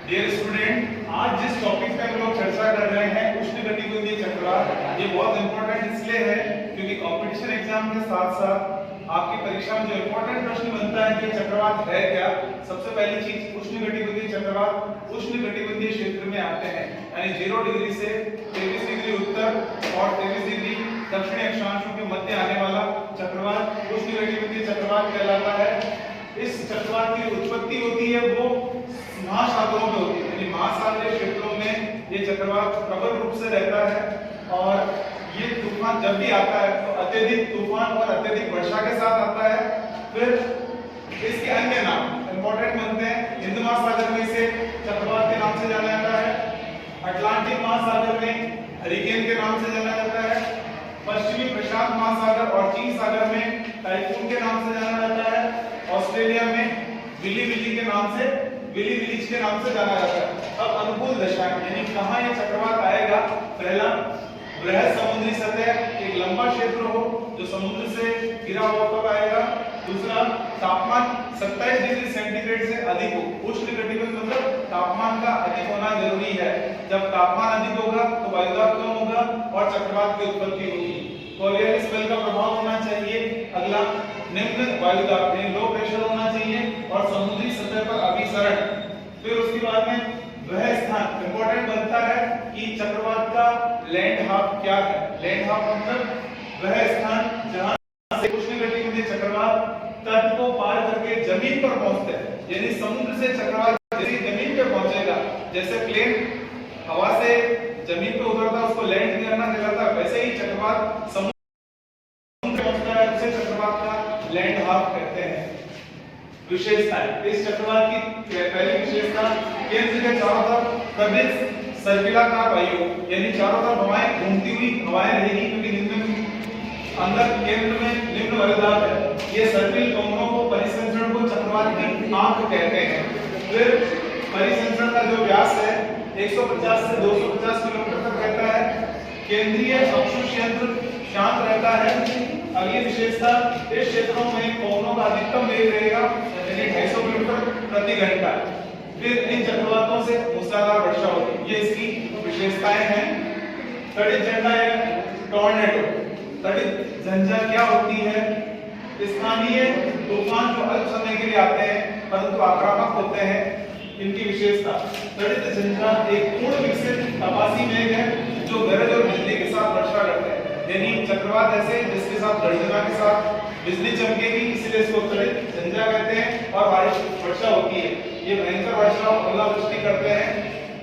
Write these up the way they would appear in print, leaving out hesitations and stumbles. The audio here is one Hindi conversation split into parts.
डियर स्टूडेंट, आज जिस टॉपिक पे हम लोग चर्चा कर रहे हैं उष्णकटिबंधीय चक्रवात, ये बहुत इंपॉर्टेंट इसलिए है क्योंकि कंपटीशन एग्जाम के साथ साथ आपकी परीक्षा में जो इंपॉर्टेंट प्रश्न बनता है कि चक्रवात है क्या। सबसे पहली चीज, उष्णकटिबंधीय चक्रवात उष्णकटिबंधीय क्षेत्र में आते हैं, यानी 0 डिग्री से 23 डिग्री उत्तर और 23 डिग्री दक्षिणी अक्षांशों के मध्य आने वाला चक्रवात उष्णकटिबंधीय चक्रवात कहलाता है। इस चक्रवात की उत्पत्ति होती है वो महासागरों में होती है, यानी महासागरीय क्षेत्रों में ये चक्रवात प्रबल रूप से रहता है और ये तूफान जब भी आता है तो अत्यधिक तूफान और अत्यधिक वर्षा के साथ आता है। फिर इसके अन्य नाम इंपॉर्टेंट बनते हैं। हिंद महासागर में इसे चक्रवात के नाम से जाना जाता है, अटलांटिक महासागर में हरिकेन के नाम से जाना जाता है, पश्चिमी प्रशांत महासागर और चीन सागर में टाइफून के नाम से जाना जाता है, ऑस्ट्रेलिया में विली विली के नाम से विली विलीज के नाम से जाना जाता है। अब अनुकूल दशा यानी कहां ये चक्रवात आएगा। पहला, बृहद समुद्री सतह, एक लंबा क्षेत्र हो जो समुद्र से घिरा हुआ तब आएगा। दूसरा, तापमान 27 डिग्री सेंटीग्रेड से अधिक हो। उष्णकटिबंध मतलब तापमान का अधिक होना जरूरी है। जब तापमान अधिक होगा तो वायुदाब कम होगा और चक्रवात की उत्पत्ति होगी। कोरियोलिस बेल्ट का प्रभाव होना चाहिए। अगला, निम्न वायुदाब में लो प्रेशर होना चाहिए और समुद्री सतह पर अभिसरण। फिर उसके बाद में वह स्थान इंपॉर्टेंट बनता है कि चक्रवात का लैंड हाफ क्या है। लैंड हाफ मतलब वह स्थान जहां से उष्णकटिबंधीय चक्रवात तट को पार करके जमीन पर पहुंचता है, यानी समुद्र से चक्रवात जैसे जमीन पे पहुंचेगा, जैसे प्लेन हवा से जमीन पे उतरता है उसको लैंड करना कहलाता है, वैसे ही चक्रवात समुद्र पहुंचता है उसे चक्रवात का लैंड हाफ कहते हैं। विशेषताएं, इस चक्रवात की पहली विशेषता, केंद्र के चारों तरफ प्रवृत्त सर्पिलाकार वायु, यानी चारों तरफ हवाएं घूमती हुई हवाएं रहेगी क्योंकि अंदर केंद्र में निम्न वायुदाब है। ये सर्पिल कणों को परिसंचरण को चक्रवात की आंख कहते हैं। फिर परिसंचरण का जो व्यास है 150 से 250 किलोमीटर तक रहता है। केंद्रीय अक्षुष यंत्र शांत रहता है। अगली विशेषता, इस क्षेत्रों में पवनों का अधिकतम वेग रहेगा यानी 250 किलोमीटर प्रति घंटा। फिर इन चक्रवातों से मूसलाधार वर्षा होती है। ये इसकी विशेषताएं हैं। तड़ित झंडा है टॉर्नेडो। तड़ित झंझा क्या होती है? स्थानीय तूफान जो अल्प समय के लिए आते हैं परंतु आक्रामक होते हैं। इनकी विशेषता, तड़ित झंझा एक पूर्ण विकसित आभासी मेघ है जो गरज और बिजली के साथ वर्षा करते हैं, यानी चक्रवात ऐसे जिसके साथ गर्जना के साथ बिजली चमकेगी, इसलिए इसको तड़ित झंझा कहते हैं और बारिश वर्षा होती है। ये भयंकर वर्षा और ओलावृष्टि करते हैं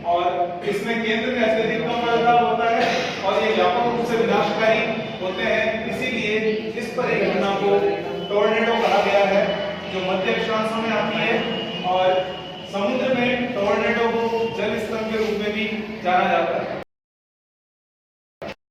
और इसमें केंद्र में अत्यधिक कम वायुदाब होता है और ये व्यापक रूप से विनाशकारी होते हैं। इसीलिए इस पर एक घटना को टॉर्नेडो कहा गया है जो मध्य अक्षांशों में आती है और समुद्र में टॉर्नेडो को जल स्तंभ के रूप में भी जाना जाता है।